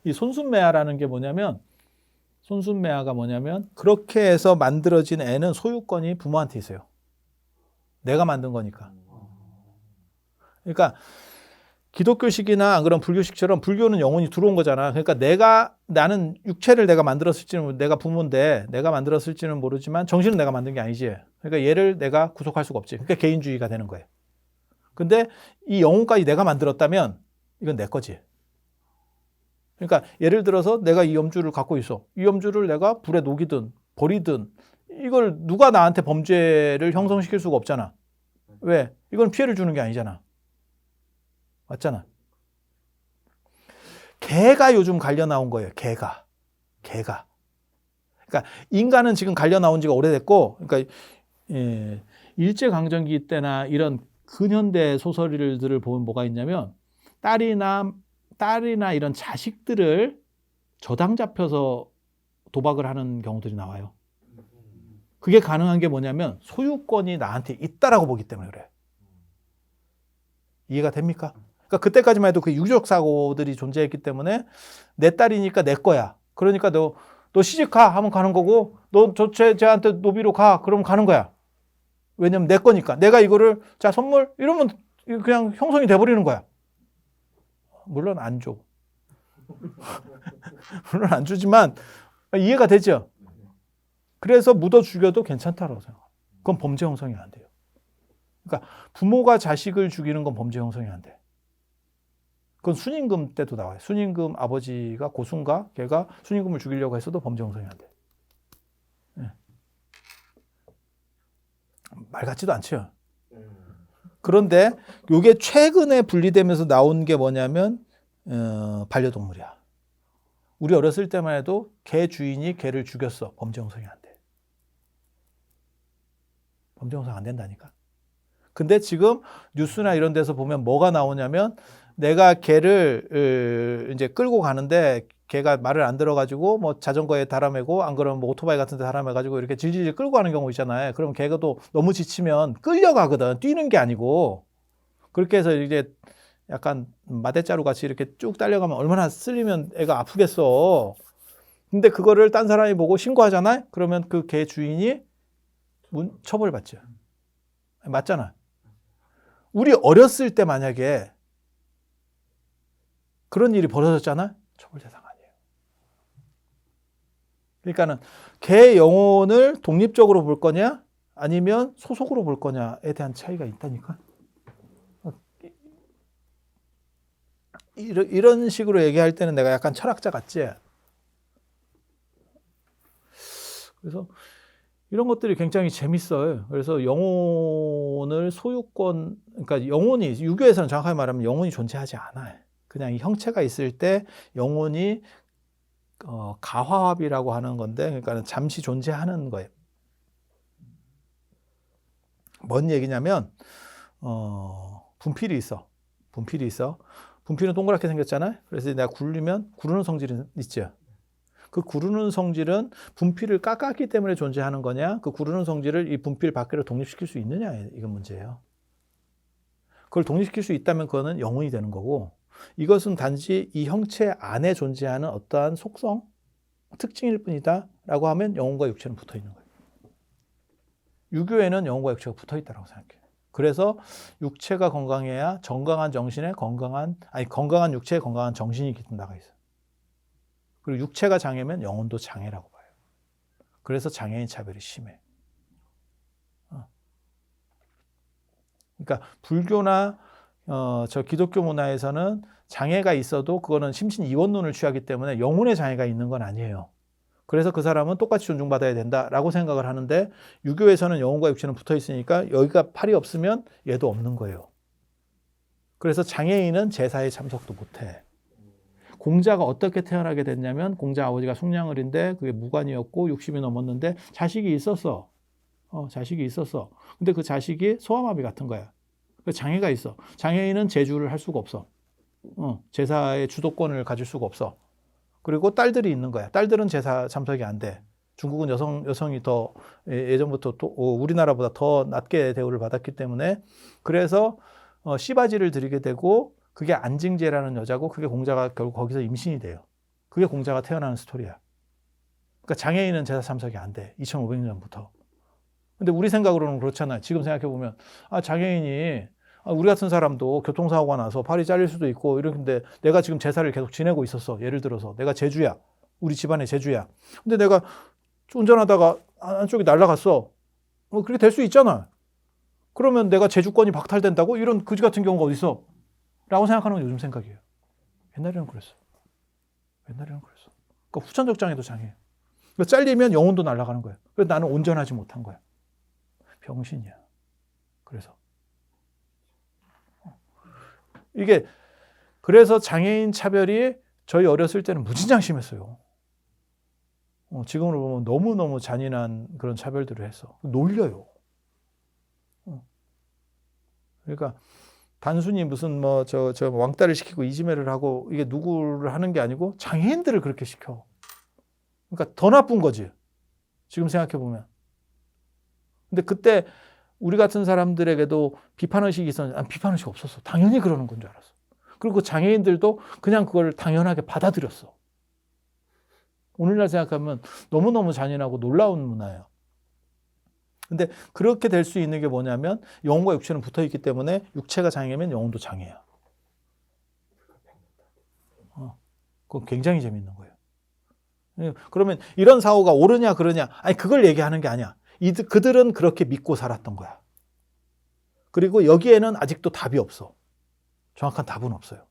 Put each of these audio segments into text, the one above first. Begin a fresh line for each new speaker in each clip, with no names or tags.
이 손순매화라는 게 뭐냐면 손순매화가 뭐냐면 그렇게 해서 만들어진 애는 소유권이 부모한테 있어요. 내가 만든 거니까. 그러니까 기독교식이나 안 그런 불교식처럼 불교는 영혼이 들어온 거잖아. 그러니까 나는 육체를 내가 만들었을지는 내가 부모인데 내가 만들었을지는 모르지만 정신은 내가 만든 게 아니지. 그러니까 얘를 내가 구속할 수가 없지. 그러니까 개인주의가 되는 거예요. 근데 이 영혼까지 내가 만들었다면 이건 내 거지. 그러니까 예를 들어서 내가 이 염주를 갖고 있어. 이 염주를 내가 불에 녹이든 버리든 이걸 누가 나한테 범죄를 형성시킬 수가 없잖아. 왜? 이건 피해를 주는 게 아니잖아. 맞잖아. 개가 요즘 갈려 나온 거예요. 개가. 그러니까 인간은 지금 갈려 나온 지가 오래됐고, 그러니까 일제강점기 때나 이런 근현대 소설들을 보면 뭐가 있냐면 딸이나 이런 자식들을 저당 잡혀서 도박을 하는 경우들이 나와요. 그게 가능한 게 뭐냐면 소유권이 나한테 있다라고 보기 때문에 그래. 이해가 됩니까? 그러니까 그때까지만 해도 그 유교적 사고들이 존재했기 때문에 내 딸이니까 내 거야. 그러니까 너 시집 가 하면 가는 거고 너 쟤한테 노비로 가 그러면 가는 거야. 왜냐면 내 거니까. 내가 이거를 자 선물 이러면 그냥 형성이 돼버리는 거야. 물론 안 줘. 물론 안 주지만 이해가 되죠. 그래서 묻어 죽여도 괜찮다라고 생각해요. 그건 범죄 형성이 안 돼요. 그러니까 부모가 자식을 죽이는 건 범죄 형성이 안 돼. 그건 순임금 때도 나와요. 순임금 아버지가 고순가 걔가 순임금을 죽이려고 했어도 범죄 형성이 안 돼. 네. 말 같지도 않죠. 그런데 이게 최근에 분리되면서 나온 게 뭐냐면 반려동물이야. 우리 어렸을 때만 해도 개 주인이 개를 죽였어. 범죄 형성이 안 돼. 범죄 형성 안 된다니까. 근데 지금 뉴스나 이런 데서 보면 뭐가 나오냐면 내가 개를 이제 끌고 가는데 개가 말을 안 들어가지고 뭐 자전거에 달아매고 안 그러면 뭐 오토바이 같은 데 달아매가지고 이렇게 질질 끌고 가는 경우 있잖아요. 그럼 개가 또 너무 지치면 끌려가거든. 뛰는 게 아니고. 그렇게 해서 이제 약간 마대자루 같이 이렇게 쭉 딸려가면 얼마나 쓸리면 애가 아프겠어. 근데 그거를 딴 사람이 보고 신고하잖아요. 그러면 그 개 주인이 처벌받죠. 맞잖아. 우리 어렸을 때 만약에 그런 일이 벌어졌잖아? 처벌 대상 아니에요. 그러니까는 개 영혼을 독립적으로 볼 거냐 아니면 소속으로 볼 거냐에 대한 차이가 있다니까. 이런 식으로 얘기할 때는 내가 약간 철학자 같지? 그래서 이런 것들이 굉장히 재밌어요. 그래서 영혼을 소유권, 그러니까 영혼이, 유교에서는 정확하게 말하면 영혼이 존재하지 않아요. 그냥 이 형체가 있을 때 영혼이 가화합이라고 하는 건데, 그러니까 잠시 존재하는 거예요. 뭔 얘기냐면, 분필이 있어. 분필은 동그랗게 생겼잖아요. 그래서 내가 굴리면 구르는 성질이 있죠. 그 구르는 성질은 분필을 깎았기 때문에 존재하는 거냐? 그 구르는 성질을 이 분필 밖으로 독립시킬 수 있느냐? 이건 문제예요. 그걸 독립시킬 수 있다면 그거는 영혼이 되는 거고, 이것은 단지 이 형체 안에 존재하는 어떠한 속성, 특징일 뿐이다 라고 하면 영혼과 육체는 붙어 있는 거예요. 유교에는 영혼과 육체가 붙어 있다고 생각해요. 그래서 육체가 건강해야 건강한 정신에 건강한 육체에 건강한 정신이 나가 있어요. 그리고 육체가 장애면 영혼도 장애라고 봐요. 그래서 장애인 차별이 심해. 그러니까 불교나 저 기독교 문화에서는 장애가 있어도 그거는 심신이원론을 취하기 때문에 영혼의 장애가 있는 건 아니에요. 그래서 그 사람은 똑같이 존중받아야 된다라고 생각을 하는데 유교에서는 영혼과 육체는 붙어 있으니까 여기가 팔이 없으면 얘도 없는 거예요. 그래서 장애인은 제사에 참석도 못해. 공자가 어떻게 태어나게 됐냐면 공자 아버지가 숙량을인데 그게 무관이었고 60이 넘었는데 자식이 있었어. 자식이 있었어. 근데 그 자식이 소아마비 같은 거야. 장애가 있어. 장애인은 제주를 할 수가 없어. 제사의 주도권을 가질 수가 없어. 그리고 딸들이 있는 거야. 딸들은 제사 참석이 안 돼. 중국은 여성이 더 예전부터 우리나라보다 더 낮게 대우를 받았기 때문에 그래서 씨바지를 드리게 되고 그게 안징제라는 여자고 그게 공자가 결국 거기서 임신이 돼요. 그게 공자가 태어나는 스토리야. 그러니까 장애인은 제사 참석이 안 돼. 2500년부터. 근데 우리 생각으로는 그렇잖아요. 지금 생각해보면 장애인이 우리 같은 사람도 교통사고가 나서 팔이 잘릴 수도 있고 이런데 내가 지금 제사를 계속 지내고 있었어. 예를 들어서 내가 제주야. 우리 집안의 제주야. 근데 내가 운전하다가 안쪽이 날아갔어. 그렇게 될 수 있잖아. 그러면 내가 제주권이 박탈된다고? 이런 그지 같은 경우가 어디 있어? 라고 생각하는 건 요즘 생각이에요. 옛날에는 그랬어. 옛날에는 그랬어. 그러니까 후천적 장애도 장애예요. 그러니까 잘리면 영혼도 날아가는 거예요. 그래서 나는 온전하지 못한 거야. 병신이야. 그래서 이게 그래서 장애인 차별이 저희 어렸을 때는 무진장 심했어요. 지금으로 보면 너무너무 잔인한 그런 차별들을 했어. 놀려요. 그러니까 단순히 무슨 저 왕따를 시키고 이지매를 하고 이게 누구를 하는 게 아니고 장애인들을 그렇게 시켜. 그러니까 더 나쁜 거지. 지금 생각해 보면. 근데 그때 우리 같은 사람들에게도 비판의식이 있었는데 비판의식 없었어. 당연히 그러는 건 줄 알았어. 그리고 장애인들도 그냥 그걸 당연하게 받아들였어. 오늘날 생각하면 너무너무 잔인하고 놀라운 문화예요. 근데 그렇게 될 수 있는 게 뭐냐면 영혼과 육체는 붙어있기 때문에 육체가 장애면 영혼도 장애야. 그건 굉장히 재밌는 거예요. 그러면 이런 사고가 옳으냐 그러냐? 아니 그걸 얘기하는 게 아니야. 그들은 그렇게 믿고 살았던 거야. 그리고 여기에는 아직도 답이 없어. 정확한 답은 없어요.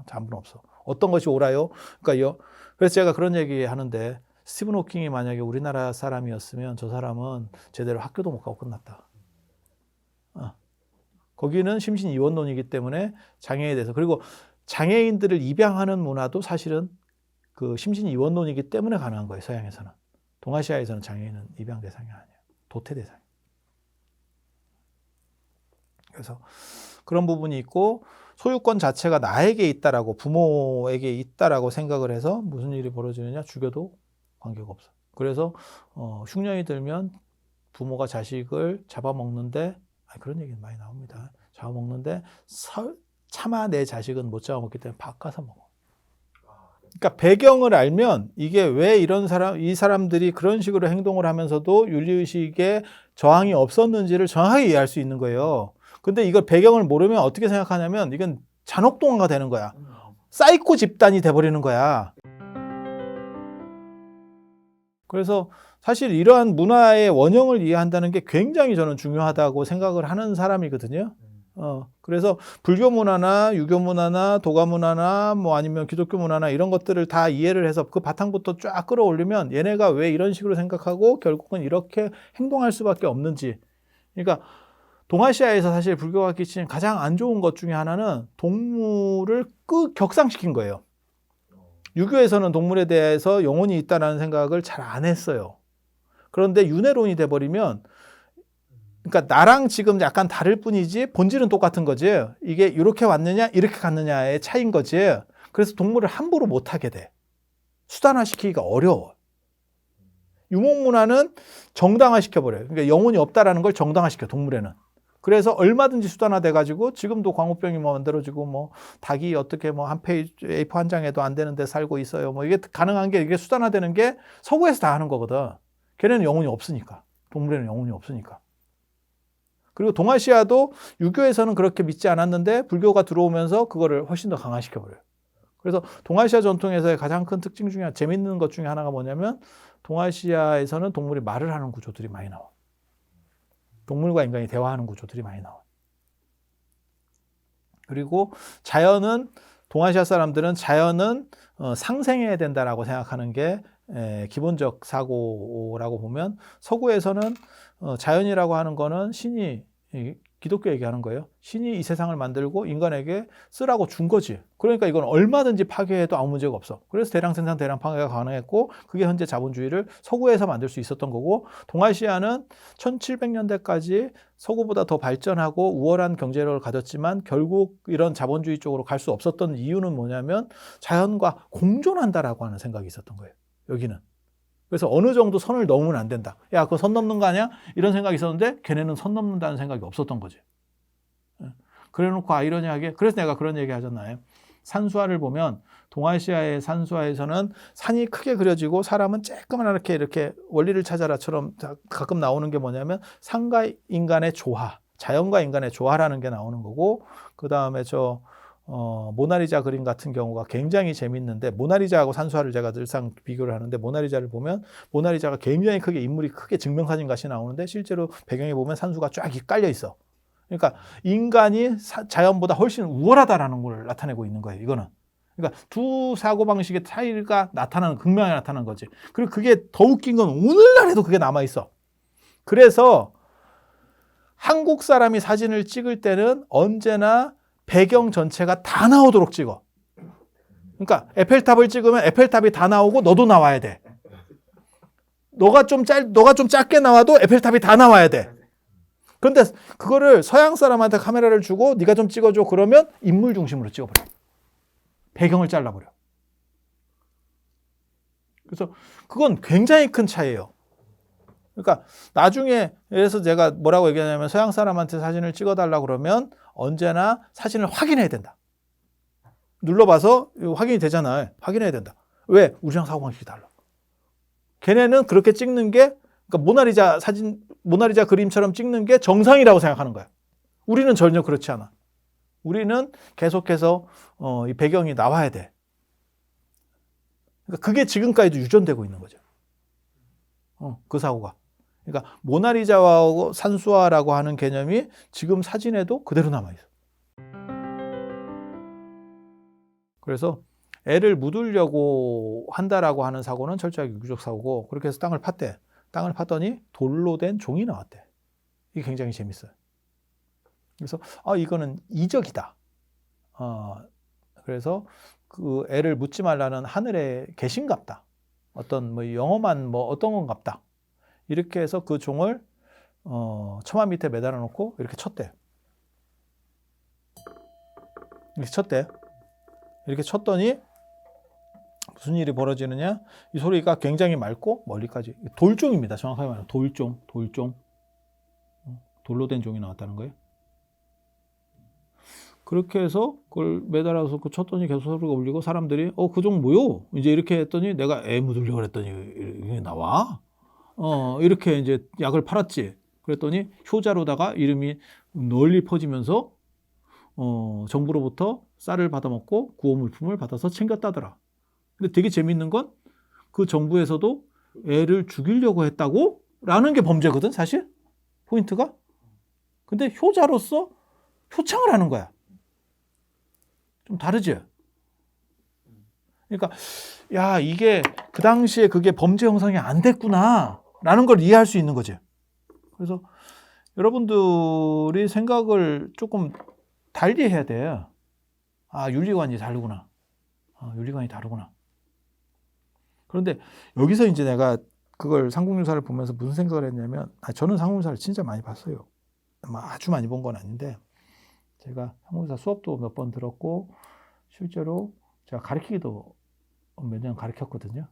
답은 없어. 어떤 것이 옳아요? 그러니까 그래서 제가 그런 얘기 하는데 스티븐 호킹이 만약에 우리나라 사람이었으면 저 사람은 제대로 학교도 못 가고 끝났다. 거기는 심신이원론이기 때문에 장애에 대해서 그리고 장애인들을 입양하는 문화도 사실은 그 심신이원론이기 때문에 가능한 거예요. 서양에서는. 동아시아에서는 장애인은 입양 대상이 아니에요. 도태 대상이에요. 그래서 그런 부분이 있고 소유권 자체가 나에게 있다라고 부모에게 있다라고 생각을 해서 무슨 일이 벌어지느냐 죽여도 관계가 없어. 그래서 흉년이 들면 부모가 자식을 잡아먹는데 그런 얘기는 많이 나옵니다. 잡아먹는데 차마 내 자식은 못 잡아먹기 때문에 바꿔서 먹어. 그러니까 배경을 알면 이게 왜 이 사람들이 그런 식으로 행동을 하면서도 윤리의식에 저항이 없었는지를 정확하게 이해할 수 있는 거예요. 근데 이걸 배경을 모르면 어떻게 생각하냐면 이건 잔혹동화가 되는 거야. 사이코 집단이 돼버리는 거야. 그래서 사실 이러한 문화의 원형을 이해한다는 게 굉장히 저는 중요하다고 생각을 하는 사람이거든요. 그래서 불교 문화나 유교 문화나 도가 문화나 뭐 아니면 기독교 문화나 이런 것들을 다 이해를 해서 그 바탕부터 쫙 끌어올리면 얘네가 왜 이런 식으로 생각하고 결국은 이렇게 행동할 수밖에 없는지. 그러니까 동아시아에서 사실 불교가 끼치는 가장 안 좋은 것 중에 하나는 동물을 격상시킨 거예요. 유교에서는 동물에 대해서 영혼이 있다는 생각을 잘 안 했어요. 그런데 윤회론이 돼버리면 그러니까 나랑 지금 약간 다를 뿐이지 본질은 똑같은 거지. 이게 이렇게 왔느냐 이렇게 갔느냐의 차이인 거지. 그래서 동물을 함부로 못하게 돼. 수단화시키기가 어려워. 유목문화는 정당화시켜버려요. 그러니까 영혼이 없다라는 걸 정당화시켜 동물에는. 그래서 얼마든지 수단화돼가지고 지금도 광우병이 만들어지고 닭이 어떻게 한 페이지 A4 한 장에도 안 되는데 살고 있어요. 이게 가능한 게 이게 수단화되는 게 서구에서 다 하는 거거든. 걔네는 영혼이 없으니까. 동물에는 영혼이 없으니까. 그리고 동아시아도 유교에서는 그렇게 믿지 않았는데 불교가 들어오면서 그거를 훨씬 더 강화시켜버려요. 그래서 동아시아 전통에서의 가장 큰 특징 중에 재밌는 것 중에 하나가 뭐냐면 동아시아에서는 동물이 말을 하는 구조들이 많이 나와. 동물과 인간이 대화하는 구조들이 많이 나와. 그리고 동아시아 사람들은 자연은 상생해야 된다라고 생각하는 게 기본적 사고라고 보면 서구에서는 자연이라고 하는 거는 신이 기독교 얘기하는 거예요. 신이 이 세상을 만들고 인간에게 쓰라고 준 거지. 그러니까 이건 얼마든지 파괴해도 아무 문제가 없어. 그래서 대량 생산, 대량 파괴가 가능했고 그게 현재 자본주의를 서구에서 만들 수 있었던 거고 동아시아는 1700년대까지 서구보다 더 발전하고 우월한 경제력을 가졌지만 결국 이런 자본주의 쪽으로 갈 수 없었던 이유는 뭐냐면 자연과 공존한다라고 하는 생각이 있었던 거예요. 여기는. 그래서 어느 정도 선을 넘으면 안 된다. 야, 그거 선 넘는 거 아니야? 이런 생각이 있었는데 걔네는 선 넘는다는 생각이 없었던 거지. 그래 놓고 아이러니하게 그래서 내가 그런 얘기 하잖아요. 산수화를 보면 동아시아의 산수화에서는 산이 크게 그려지고 사람은 쬐끄만하게 이렇게 원리를 찾아라처럼 가끔 나오는 게 뭐냐면 산과 인간의 조화, 자연과 인간의 조화라는 게 나오는 거고, 그 다음에 모나리자 그림 같은 경우가 굉장히 재밌는데, 모나리자하고 산수화를 제가 늘상 비교를 하는데, 모나리자를 보면 모나리자가 굉장히 크게 인물이 크게 증명사진 같이 나오는데 실제로 배경에 보면 산수가 쫙 깔려 있어. 그러니까 인간이 자연보다 훨씬 우월하다라는 걸 나타내고 있는 거예요. 이거는. 그러니까 두 사고방식의 차이가 극명하게 나타나는 거지. 그리고 그게 더 웃긴 건 오늘날에도 그게 남아있어. 그래서 한국 사람이 사진을 찍을 때는 언제나 배경 전체가 다 나오도록 찍어. 그러니까 에펠탑을 찍으면 에펠탑이 다 나오고 너도 나와야 돼. 너가 좀 작게 나와도 에펠탑이 다 나와야 돼. 그런데 그거를 서양 사람한테 카메라를 주고 네가 좀 찍어줘 그러면 인물 중심으로 찍어버려. 배경을 잘라버려. 그래서 그건 굉장히 큰 차이예요. 그러니까 나중에, 그래서 제가 뭐라고 얘기하냐면 서양 사람한테 사진을 찍어달라 그러면 언제나 사진을 확인해야 된다. 눌러봐서 확인이 되잖아요. 확인해야 된다. 왜? 우리랑 사고방식이 달라. 걔네는 그렇게 찍는 게, 그러니까 모나리자 그림처럼 찍는 게 정상이라고 생각하는 거야. 우리는 전혀 그렇지 않아. 우리는 계속해서 이 배경이 나와야 돼. 그러니까 그게 지금까지도 유전되고 있는 거죠. 그 사고가. 그러니까 모나리자와 산수화라고 하는 개념이 지금 사진에도 그대로 남아있어. 그래서 애를 묻으려고 한다라고 하는 사고는 철저하게 유기적 사고고, 그렇게 해서 땅을 팠대. 땅을 팠더니 돌로 된 종이 나왔대. 이게 굉장히 재밌어요. 그래서 이거는 이적이다. 그래서 그 애를 묻지 말라는 하늘의 계신갑다. 어떤 영험한 어떤 건갑다. 이렇게 해서 그 종을 처마 밑에 매달아 놓고 이렇게 쳤대. 이렇게 쳤대. 이렇게 쳤더니 무슨 일이 벌어지느냐? 이 소리가 굉장히 맑고 멀리까지. 돌종입니다. 정확하게 말하면 돌종. 돌로 된 종이 나왔다는 거예요. 그렇게 해서 그걸 매달아서 쳤더니 계속 소리가 울리고 사람들이 그 종 뭐요? 이제 이렇게 했더니 내가 애 묻으려고 그랬더니 이게 나와? 이렇게 이제 약을 팔았지. 그랬더니 효자로다가 이름이 널리 퍼지면서 정부로부터 쌀을 받아먹고 구호물품을 받아서 챙겼다더라. 근데 되게 재밌는 건 그 정부에서도 애를 죽이려고 했다고? 라는 게 범죄거든, 사실. 포인트가. 근데 효자로서 표창을 하는 거야. 좀 다르지? 그러니까 야, 이게 그 당시에 그게 범죄 형성이 안 됐구나 라는 걸 이해할 수 있는 거지. 그래서 여러분들이 생각을 조금 달리 해야 돼. 윤리관이 다르구나. 윤리관이 다르구나. 그런데 여기서 이제 내가 그걸 삼국유사를 보면서 무슨 생각을 했냐면, 저는 삼국유사를 진짜 많이 봤어요. 아주 많이 본 건 아닌데, 제가 삼국유사 수업도 몇 번 들었고, 실제로 제가 가르치기도 몇 년 가르쳤거든요.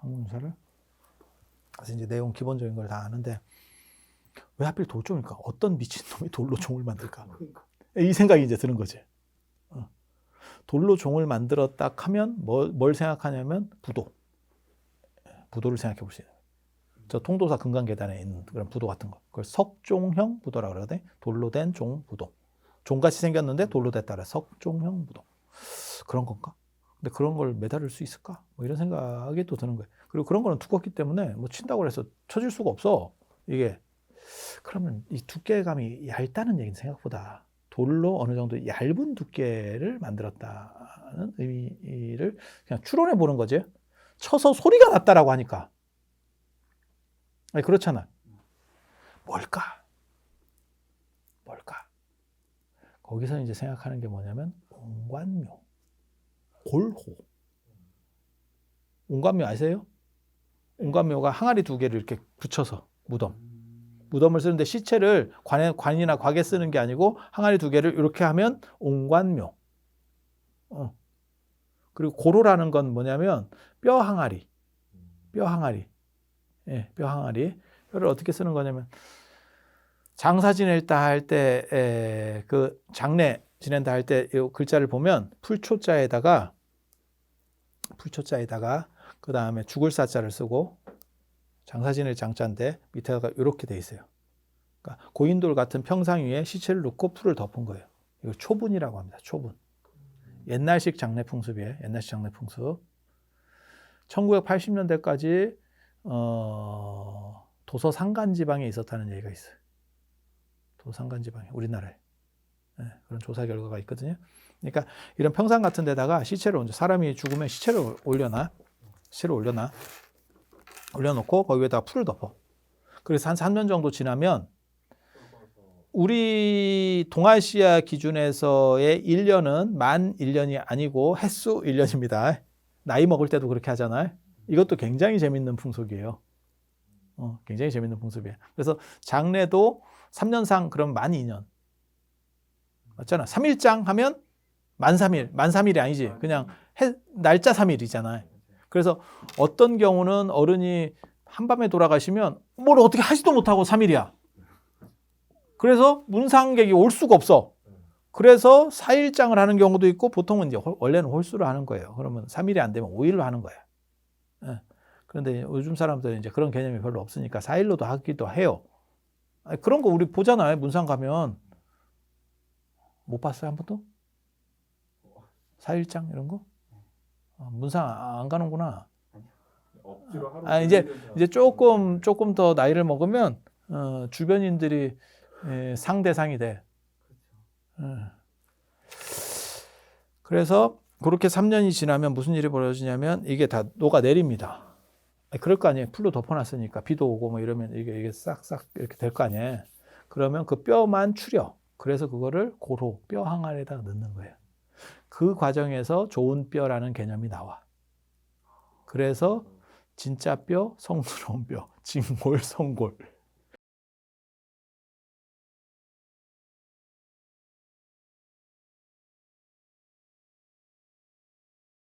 삼국유사를. 그래서 이제 내용 기본적인 걸 다 아는데, 왜 하필 돌종일까? 어떤 미친놈이 돌로 종을 만들까? 이 생각이 이제 드는 거지. 돌로 종을 만들었다 하면 뭘 생각하냐면 부도를 생각해 볼 수 있는 거예요. 저 통도사 금강계단에 있는 그런 부도 같은 거. 그걸 석종형 부도라고 그러거든요. 돌로 된 종 부도. 종같이 생겼는데 돌로 됐다 그래. 석종형 부도. 그런 건가? 근데 그런 걸 매달을 수 있을까? 이런 생각이 또 드는 거예요. 그리고 그런 거는 두껍기 때문에 친다고 해서 쳐질 수가 없어. 이게. 그러면 이 두께감이 얇다는 얘기는 생각보다 돌로 어느 정도 얇은 두께를 만들었다는 의미를 그냥 추론해 보는 거지. 쳐서 소리가 났다라고 하니까. 그렇잖아. 뭘까? 거기서 이제 생각하는 게 뭐냐면 옹관묘, 골호. 옹관묘 아세요? 옹관묘가 항아리 두 개를 이렇게 붙여서 무덤을 쓰는데 시체를 관이나 곽에 쓰는 게 아니고 항아리 두 개를 이렇게 하면 옹관묘. 그리고 고로라는 건 뭐냐면 뼈 항아리. 예, 뼈 항아리. 뼈를 어떻게 쓰는 거냐면 장사 지낸다 할 때 그 장례 지낸다 할 때 이 글자를 보면 풀초자에다가 풀초자에다가 그 다음에 죽을 사자를 쓰고 장사지낼 장자인데 밑에가 이렇게 돼 있어요. 그러니까 고인돌 같은 평상 위에 시체를 놓고 풀을 덮은 거예요. 이거 초분이라고 합니다. 초분. 옛날식 장례 풍습이에요. 옛날식 장례 풍습. 1980년대까지 도서 산간지방에 있었다는 얘기가 있어요. 도서 산간지방에 우리나라에. 네, 그런 조사 결과가 있거든요. 그러니까 이런 평상 같은 데다가 시체를 얹어 사람이 죽으면 시체를 올려놔. 올려놓고 거기 위에다가 풀을 덮어. 그래서 한 3년 정도 지나면 우리 동아시아 기준에서의 1년은 만 1년이 아니고 햇수 1년입니다. 나이 먹을 때도 그렇게 하잖아요. 이것도 굉장히 재밌는 풍속이에요. 굉장히 재밌는 풍습이에요. 그래서 장례도 3년상 그럼 만 2년. 맞잖아. 3일장 하면 만 3일. 만 3일이 아니지. 그냥 날짜 3일이잖아요. 그래서 어떤 경우는 어른이 한밤에 돌아가시면 뭘 어떻게 하지도 못하고 3일이야. 그래서 문상객이 올 수가 없어. 그래서 4일장을 하는 경우도 있고 보통은 이제 원래는 홀수로 하는 거예요. 그러면 3일이 안 되면 5일로 하는 거예요. 예. 그런데 요즘 사람들은 이제 그런 개념이 별로 없으니까 4일로도 하기도 해요. 그런 거 우리 보잖아요. 문상 가면 못 봤어요, 한 번도? 4일장 이런 거? 문상 안 가는구나. 이제 조금 더 나이를 먹으면 주변인들이 상대상이 돼. 그래서 그렇게 3년이 지나면 무슨 일이 벌어지냐면 이게 다 녹아내립니다. 그럴 거 아니에요. 풀로 덮어놨으니까 비도 오고 뭐 이러면 이게 싹싹 이렇게 될 거 아니에요. 그러면 그 뼈만 추려. 그래서 그거를 고로 뼈 항아리에다가 넣는 거예요. 그 과정에서 좋은 뼈라는 개념이 나와. 그래서 진짜 뼈, 성스러운 뼈, 진골, 성골